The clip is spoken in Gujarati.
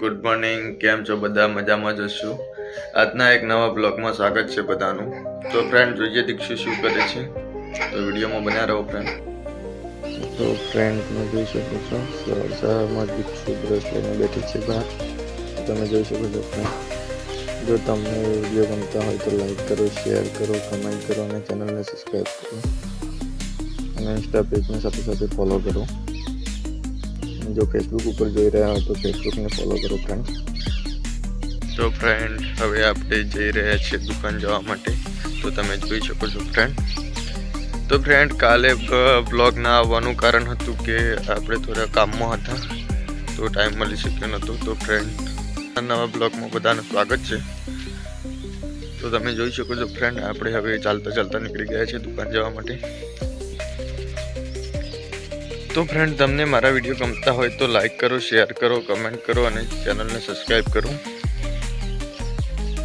ગુડ મોર્નિંગ, કેમ છો બધા? મજામાં જ હશો. આજના એક નવા બ્લોગમાં સ્વાગત છે બધાનું. તો ફ્રેન્ડ, જોઈએ દીક્ષુ શું કરે છે, તો વિડીયોમાં બન્યા રહો ફ્રેન્ડ. તો ફ્રેન્ડ, તમે જોઈ શકો છો સવારમાં દીક્ષુ બ્રશ લઈને બેઠી છે બહાર. તમે જોઈ શકો છો ફ્રેન્ડ. જો તમને વિડીયો ગમતા હોય તો લાઈક કરો, શેર કરો, કમેન્ટ કરો અને ચેનલને સબસ્ક્રાઈબ કરો અને ઇન્સ્ટા પેજને સાથે સાથે ફોલો કરો. જો ફેસબુક ઉપર જોઈ રહ્યા હોય તો ફેસબુકને ફોલો કરો ફ્રેન્ડ. તો ફ્રેન્ડ, હવે આપણે જઈ રહ્યા છીએ દુકાન જવા માટે. તો તમે જોઈ શકો છો ફ્રેન્ડ. તો ફ્રેન્ડ, કાલે બ્લોગ ના આવવાનું કારણ હતું કે આપણે થોડા કામમાં હતા, તો ટાઈમ મળી શક્યો નહોતો. તો ફ્રેન્ડ, નવા બ્લોગમાં બધાનું સ્વાગત છે. તો તમે જોઈ શકો છો ફ્રેન્ડ, આપણે હવે ચાલતા ચાલતા નીકળી ગયા છે દુકાન જવા માટે. તો ફ્રેન્ડ, તમને મારા વિડીયો ગમતા હોય તો લાઈક કરો, શેર કરો, કમેન્ટ કરો અને ચેનલને સબસ્ક્રાઈબ કરો.